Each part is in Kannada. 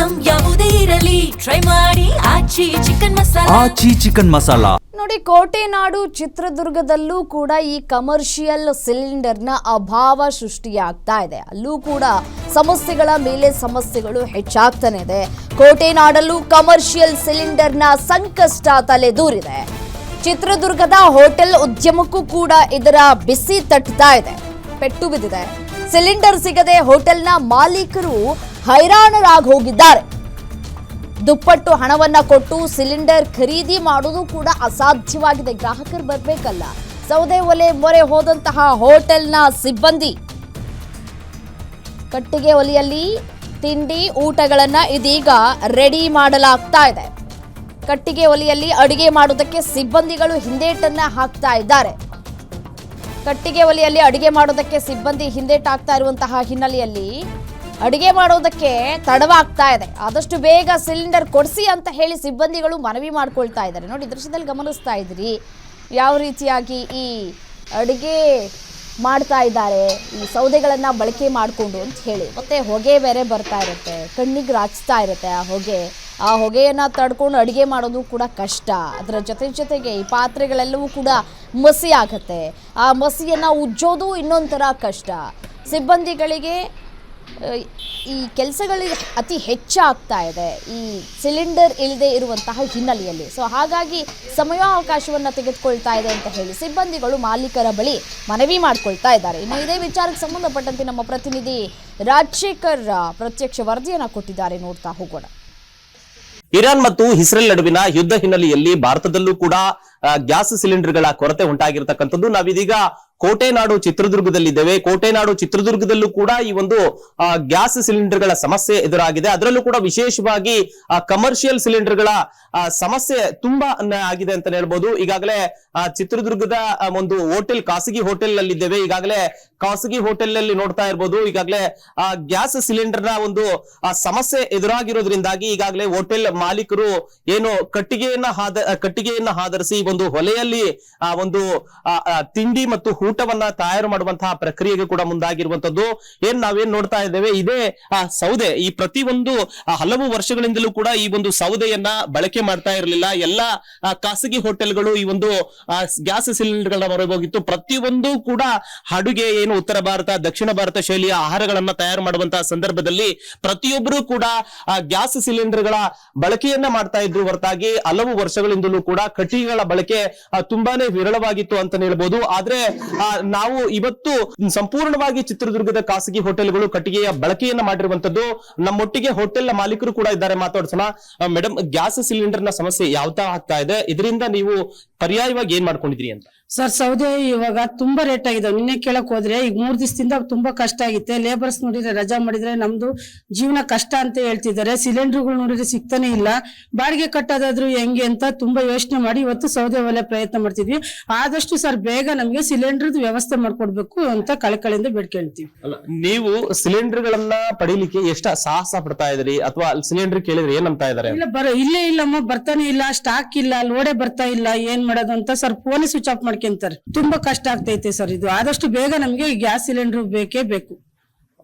ಐಟಂ ಯಾವುದೇ ಇರಲಿ ಟ್ರೈ ಮಾಡಿ ಆಚಿ ಚಿಕನ್ ಮಸಾಲಾ. ನೋಡಿ, ಕೋಟೆನಾಡು ಚಿತ್ರದುರ್ಗದಲ್ಲೂ ಕೂಡ ಈ ಕಮರ್ಷಿಯಲ್ ಸಿಲಿಂಡರ್ನ ಅಭಾವ ಸೃಷ್ಟಿಯಾಗ್ತಾ ಇದೆ. ಅಲ್ಲೂ ಕೂಡ ಸಮಸ್ಯೆಗಳ ಮೇಲೆ ಸಮಸ್ಯೆಗಳು ಹೆಚ್ಚಾಗ್ತಾನೆ ಇದೆ. ಕೋಟೆನಾಡಲ್ಲೂ ಕಮರ್ಷಿಯಲ್ ಸಿಲಿಂಡರ್ನ ಸಂಕಷ್ಟ ತಲೆದೂರಿದೆ. ಚಿತ್ರದುರ್ಗದ ಹೋಟೆಲ್ ಉದ್ಯಮಕ್ಕೂ ಕೂಡ ಇದರ ಬಿಸಿ ತಟ್ಟುತ್ತಾ ಇದೆ, ಪೆಟ್ಟು ಬಿದ್ದಿದೆ. ಸಿಲಿಂಡರ್ ಸಿಗದೆ ಹೋಟೆಲ್ನ ಮಾಲೀಕರು ಹೈರಾಣರಾಗಿ ಹೋಗಿದ್ದಾರೆ. ದುಪ್ಪಟ್ಟು ಹಣವನ್ನ ಕೊಟ್ಟು ಸಿಲಿಂಡರ್ ಖರೀದಿ ಮಾಡುವುದು ಕೂಡ ಅಸಾಧ್ಯವಾಗಿದೆ. ಗ್ರಾಹಕರು ಬರಬೇಕಲ್ಲ. ಸೌದೆ ಒಲೆ ಮೊರೆ ಹೋದಂತಹ ಹೋಟೆಲ್ನ ಸಿಬ್ಬಂದಿ ಕಟ್ಟಿಗೆ ಒಲೆಯಲ್ಲಿ ತಿಂಡಿ ಊಟಗಳನ್ನ ಇದೀಗ ರೆಡಿ ಮಾಡಲಾಗ್ತಾ ಇದೆ. ಕಟ್ಟಿಗೆ ಒಲೆಯಲ್ಲಿ ಅಡಿಗೆ ಮಾಡೋದಕ್ಕೆ ಸಿಬ್ಬಂದಿಗಳು ಹಿಂದೇಟನ್ನ ಹಾಕ್ತಾ ಇದ್ದಾರೆ. ಕಟ್ಟಿಗೆ ಒಲೆಯಲ್ಲಿ ಅಡಿಗೆ ಮಾಡೋದಕ್ಕೆ ಸಿಬ್ಬಂದಿ ಹಿಂದೇಟಾಗ್ತಾ ಇರುವಂತಹ ಹಿನ್ನೆಲೆಯಲ್ಲಿ ಅಡಿಗೆ ಮಾಡೋದಕ್ಕೆ ತಡವಾಗ್ತಾ ಇದೆ. ಆದಷ್ಟು ಬೇಗ ಸಿಲಿಂಡರ್ ಕೊಡಿಸಿ ಅಂತ ಹೇಳಿ ಸಿಬ್ಬಂದಿಗಳು ಮನವಿ ಮಾಡ್ಕೊಳ್ತಾ ಇದ್ದಾರೆ. ನೋಡಿ, ದೃಶ್ಯದಲ್ಲಿ ಗಮನಿಸ್ತಾ ಇದ್ದೀರಿ ಯಾವ ರೀತಿಯಾಗಿ ಈ ಅಡಿಗೆ ಮಾಡ್ತಾ ಇದ್ದಾರೆ, ಈ ಸೌದೆಗಳನ್ನು ಬಳಕೆ ಮಾಡಿಕೊಂಡು ಅಂತ ಹೇಳಿ. ಮತ್ತೆ ಹೊಗೆ ಬೇರೆ ಬರ್ತಾ ಇರುತ್ತೆ, ಕಣ್ಣಿಗೆ ರಾಚ್ತಾ ಇರುತ್ತೆ ಆ ಹೊಗೆಯನ್ನು ತಡ್ಕೊಂಡು ಅಡುಗೆ ಮಾಡೋದು ಕೂಡ ಕಷ್ಟ. ಅದರ ಜೊತೆಗೆ ಈ ಪಾತ್ರೆಗಳೆಲ್ಲವೂ ಕೂಡ ಮಸಿ ಆಗುತ್ತೆ. ಆ ಮಸಿಯನ್ನು ಉಜ್ಜೋದು ಇನ್ನೊಂಥರ ಕಷ್ಟ. ಸಿಬ್ಬಂದಿಗಳಿಗೆ ಈ ಕೆಲಸಗಳಿಗೆ ಅತಿ ಹೆಚ್ಚಾಗ್ತಾ ಇದೆ ಈ ಸಿಲಿಂಡರ್ ಇಲ್ಲದೆ ಇರುವಂತಹ ಹಿನ್ನೆಲೆಯಲ್ಲಿ. ಸೊ ಹಾಗಾಗಿ ಸಮಯಾವಕಾಶವನ್ನು ತೆಗೆದುಕೊಳ್ತಾ ಇದೆ ಅಂತ ಹೇಳಿ ಸಿಬ್ಬಂದಿಗಳು ಮಾಲೀಕರ ಬಳಿ ಮನವಿ ಮಾಡ್ಕೊಳ್ತಾ ಇದ್ದಾರೆ. ಇನ್ನು ಇದೇ ವಿಚಾರಕ್ಕೆ ಸಂಬಂಧಪಟ್ಟಂತೆ ನಮ್ಮ ಪ್ರತಿನಿಧಿ ರಾಜಶೇಖರ್ ಪ್ರತ್ಯಕ್ಷ ವರದಿಯನ್ನು ಕೊಟ್ಟಿದ್ದಾರೆ, ನೋಡ್ತಾ ಹೋಗೋಣ. ಇರಾನ್ ಮತ್ತು ಇಸ್ರೇಲ್ ನಡುವಿನ ಯುದ್ಧ ಹಿನ್ನೆಲೆಯಲ್ಲಿ ಭಾರತದಲ್ಲೂ ಕೂಡ ಗ್ಯಾಸ್ ಸಿಲಿಂಡರ್ಗಳ ಕೊರತೆ ಉಂಟಾಗಿರ್ತಕ್ಕಂಥದ್ದು. ನಾವಿದೀಗ ಕೋಟೆನಾಡು ಚಿತ್ರದುರ್ಗದಲ್ಲಿದ್ದೇವೆ. ಕೋಟೆನಾಡು ಚಿತ್ರದುರ್ಗದಲ್ಲೂ ಕೂಡ ಈ ಒಂದು ಗ್ಯಾಸ್ ಸಿಲಿಂಡರ್ಗಳ ಸಮಸ್ಯೆ ಎದುರಾಗಿದೆ. ಅದರಲ್ಲೂ ಕೂಡ ವಿಶೇಷವಾಗಿ ಕಮರ್ಷಿಯಲ್ ಸಿಲಿಂಡರ್ಗಳ ಸಮಸ್ಯೆ ತುಂಬಾ ಆಗಿದೆ ಅಂತ ಹೇಳ್ಬೋದು. ಈಗಾಗಲೇ ಚಿತ್ರದುರ್ಗದ ಒಂದು ಹೋಟೆಲ್, ಖಾಸಗಿ ಹೋಟೆಲ್ ನಲ್ಲಿದ್ದೇವೆ. ಈಗಾಗಲೇ ಖಾಸಗಿ ಹೋಟೆಲ್ ನಲ್ಲಿ ನೋಡ್ತಾ ಇರ್ಬೋದು, ಈಗಾಗಲೇ ಗ್ಯಾಸ್ ಸಿಲಿಂಡರ್ನ ಒಂದು ಸಮಸ್ಯೆ ಎದುರಾಗಿರೋದ್ರಿಂದಾಗಿ ಈಗಾಗಲೇ ಹೋಟೆಲ್ ಮಾಲೀಕರು ಏನು ಕಟ್ಟಿಗೆಯನ್ನ ಆಧರಿಸಿ ಒಂದು ಹೊಲೆಯಲ್ಲಿ ಒಂದು ತಿಂಡಿ ಮತ್ತು ಊಟವನ್ನ ತಯಾರು ಮಾಡುವಂತಹ ಪ್ರಕ್ರಿಯೆಗೆ ಕೂಡ ಮುಂದಾಗಿರುವಂತದ್ದು. ನಾವೇನ್ ನೋಡ್ತಾ ಇದ್ದೇವೆ, ಇದೇ ಸೌದೆ ಈ ಪ್ರತಿಯೊಂದು ಹಲವು ವರ್ಷಗಳಿಂದಲೂ ಕೂಡ ಈ ಒಂದು ಸೌದೆಯನ್ನ ಬಳಕೆ ಮಾಡ್ತಾ ಇರಲಿಲ್ಲ. ಎಲ್ಲಾ ಖಾಸಗಿ ಹೋಟೆಲ್ಗಳು ಈ ಒಂದು ಗ್ಯಾಸ್ ಸಿಲಿಂಡರ್ ಗಳನ್ನ ಮೊರೆ ಹೋಗಿತ್ತು. ಪ್ರತಿಯೊಂದು ಕೂಡ ಅಡುಗೆ ಏನು ಉತ್ತರ ಭಾರತ, ದಕ್ಷಿಣ ಭಾರತ ಶೈಲಿಯ ಆಹಾರಗಳನ್ನ ತಯಾರು ಮಾಡುವಂತಹ ಸಂದರ್ಭದಲ್ಲಿ ಪ್ರತಿಯೊಬ್ಬರು ಕೂಡ ಗ್ಯಾಸ್ ಸಿಲಿಂಡರ್ ಗಳ ಬಳಕೆಯನ್ನ ಮಾಡ್ತಾ ಇದ್ರು ಹೊರತಾಗಿ ಹಲವು ವರ್ಷಗಳಿಂದಲೂ ಕೂಡ ಕಟ್ಟಿಗೆಗಳ ಬಳಕೆ ತುಂಬಾನೇ ವಿರಳವಾಗಿತ್ತು ಅಂತ ಹೇಳ್ಬೋದು. ಆದ್ರೆ ನಾವು ಇವತ್ತು ಸಂಪೂರ್ಣವಾಗಿ ಚಿತ್ರದುರ್ಗದ ಖಾಸಗಿ ಹೋಟೆಲ್ಗಳು ಕಟ್ಟಿಗೆಯ ಬಳಕೆಯನ್ನ ಮಾಡಿರುವಂತದ್ದು. ನಮ್ಮೊಟ್ಟಿಗೆ ಹೋಟೆಲ್ ಮಾಲೀಕರು ಕೂಡ ಇದ್ದಾರೆ, ಮಾತಾಡ್ಸೋಣ. ಮೇಡಮ್, ಗ್ಯಾಸ್ ಸಿಲಿಂಡರ್ ನ ಸಮಸ್ಯೆ ಯಾವ ತರ ಆಗ್ತಾ ಇದೆ, ಇದರಿಂದ ನೀವು ಪರ್ಯಾಯವಾಗಿ ಏನ್ ಮಾಡ್ಕೊಂಡಿದ್ರಿ ಅಂತ? ಸರ್, ಸೌದೆ ಇವಾಗ ತುಂಬಾ ರೇಟ್ ಆಗಿದೆ. ನಿನ್ನೆ ಕೇಳಕ್ ಹೋದ್ರೆ ಈಗ 3 ದಿವಸದಿಂದ ತುಂಬಾ ಕಷ್ಟ ಆಗಿತ್ತೆ. ಲೇಬರ್ಸ್ ನೋಡಿದ್ರೆ ರಜಾ ಮಾಡಿದ್ರೆ ನಮ್ದು ಜೀವನ ಕಷ್ಟ ಅಂತ ಹೇಳ್ತಿದ್ದಾರೆ. ಸಿಲಿಂಡರ್ಗಳು ನೋಡಿದ್ರೆ ಸಿಗ್ತಾನೆ ಇಲ್ಲ. ಬಾಡಿಗೆ ಕಟ್ಟೋದಾದ್ರು ಹೆಂಗೆ ಅಂತ ತುಂಬಾ ಯೋಚನೆ ಮಾಡಿ ಇವತ್ತು ಸೌದೆ ಒಲೆ ಪ್ರಯತ್ನ ಮಾಡ್ತಿದ್ವಿ. ಆದಷ್ಟು ಸರ್ ಬೇಗ ನಮ್ಗೆ ಸಿಲಿಂಡರ್ ವ್ಯವಸ್ಥೆ ಮಾಡ್ಕೊಡ್ಬೇಕು ಅಂತ ಕಳಕಳಿಯಿಂದ ಬೇಡ್ಕೊಳ್ತೀವಿ. ನೀವು ಸಿಲಿಂಡರ್ ಗಳನ್ನ ಪಡಿಲಿಕ್ಕೆ ಎಷ್ಟು ಸಾಹಸ ಪಡ್ತಾ ಇದ್ರಿ, ಅಥವಾ ಸಿಲಿಂಡರ್ ಕೇಳಿದ್ರೆ ಏನಂತ ಇದಾರೆ? ಇಲ್ಲೇ ಇಲ್ಲಮ್ಮ, ಬರ್ತಾನೆ ಇಲ್ಲ, ಸ್ಟಾಕ್ ಇಲ್ಲ, ಲೋಡೆ ಬರ್ತಾ ಇಲ್ಲ, ಏನ್ ಮಾಡೋದು ಅಂತ ಸರ್ ಫೋನ್ ಸ್ವಿಚ್ ಆಫ್ ಮಾಡ್ಕೊಂತಾರೆ. ತುಂಬಾ ಕಷ್ಟ ಆಗ್ತೈತೆ ಸರ್. ಇದು ಆದಷ್ಟು ಬೇಗ ನಮ್ಗೆ ಗ್ಯಾಸ್ ಸಿಲಿಂಡರ್ ಬೇಕೇ ಬೇಕು.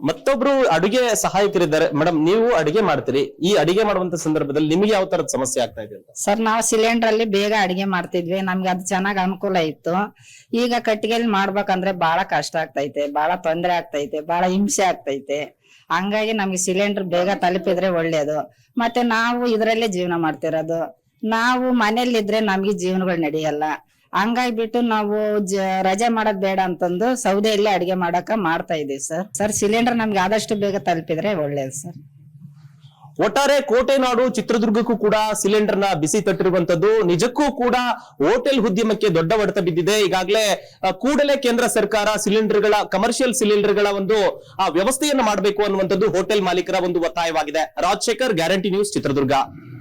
ಮತ್ತೊಬ್ರು ಅಡುಗೆ ಸಹಾಯಕರಿದ್ದಾರೆ. ಮೇಡಮ್, ನೀವು ಅಡಿಗೆ ಮಾಡ್ತೀರಿ. ಈ ಅಡಿಗೆ ಮಾಡುವಂತ ಸಂದರ್ಭದಲ್ಲಿ ನಿಮಗೆ ಯಾವ ತರದ ಸಮಸ್ಯೆ ಆಗ್ತಾ ಇದೆ ಅಂತ? ಸರ್, ನಾವು ಸಿಲಿಂಡರ್ ಅಲ್ಲಿ ಬೇಗ ಅಡಿಗೆ ಮಾಡ್ತಿದ್ವಿ, ನಮ್ಗೆ ಅದು ಚೆನ್ನಾಗ್ ಅನುಕೂಲ ಇತ್ತು. ಈಗ ಕಟ್ಟಿಗೆಯಲ್ಲಿ ಮಾಡ್ಬೇಕಂದ್ರೆ ಬಹಳ ಕಷ್ಟ ಆಗ್ತೈತೆ, ಬಹಳ ತೊಂದರೆ ಆಗ್ತೈತೆ, ಬಹಳ ಹಿಂಸೆ ಆಗ್ತೈತೆ. ಹಂಗಾಗಿ ನಮ್ಗೆ ಸಿಲಿಂಡರ್ ಬೇಗ ತಲುಪಿದ್ರೆ ಒಳ್ಳೇದು. ಮತ್ತೆ ನಾವು ಇದ್ರಲ್ಲೇ ಜೀವನ ಮಾಡ್ತಿರೋದು. ನಾವು ಮನೇಲಿದ್ರೆ ನಮ್ಗೆ ಜೀವನಗಳು ನಡೆಯಲ್ಲ. ಹಂಗಾಗಿ ಬಿಟ್ಟು ನಾವು ರಜೆ ಮಾಡೋದ್ ಬೇಡ ಅಂತಂದು ಸೌದೆಯಲ್ಲೇ ಅಡಿಗೆ ಮಾಡ್ತಾ ಇದೀವಿ ಸರ್. ಸಿಲಿಂಡರ್ ನಮ್ಗೆ ಆದಷ್ಟು ಬೇಗ ತಲುಪಿದ್ರೆ ಒಳ್ಳೇದು ಸರ್. ಒಟ್ಟಾರೆ ಕೋಟೆನಾಡು ಚಿತ್ರದುರ್ಗಕ್ಕೂ ಕೂಡ ಸಿಲಿಂಡರ್ ನ ಬಿಸಿ ತಟ್ಟಿರುವಂತದ್ದು. ನಿಜಕ್ಕೂ ಕೂಡ ಹೋಟೆಲ್ ಉದ್ಯಮಕ್ಕೆ ದೊಡ್ಡ ಹೊಡೆತ ಬಿದ್ದಿದೆ. ಈಗಾಗಲೇ ಕೂಡಲೇ ಕೇಂದ್ರ ಸರ್ಕಾರ ಕಮರ್ಷಿಯಲ್ ಸಿಲಿಂಡರ್ ಗಳ ಒಂದು ವ್ಯವಸ್ಥೆಯನ್ನು ಮಾಡಬೇಕು ಅನ್ನುವಂಥದ್ದು ಹೋಟೆಲ್ ಮಾಲೀಕರ ಒಂದು ಒತ್ತಾಯವಾಗಿದೆ. Rajashekhar, Guarantee News, Chitradurga.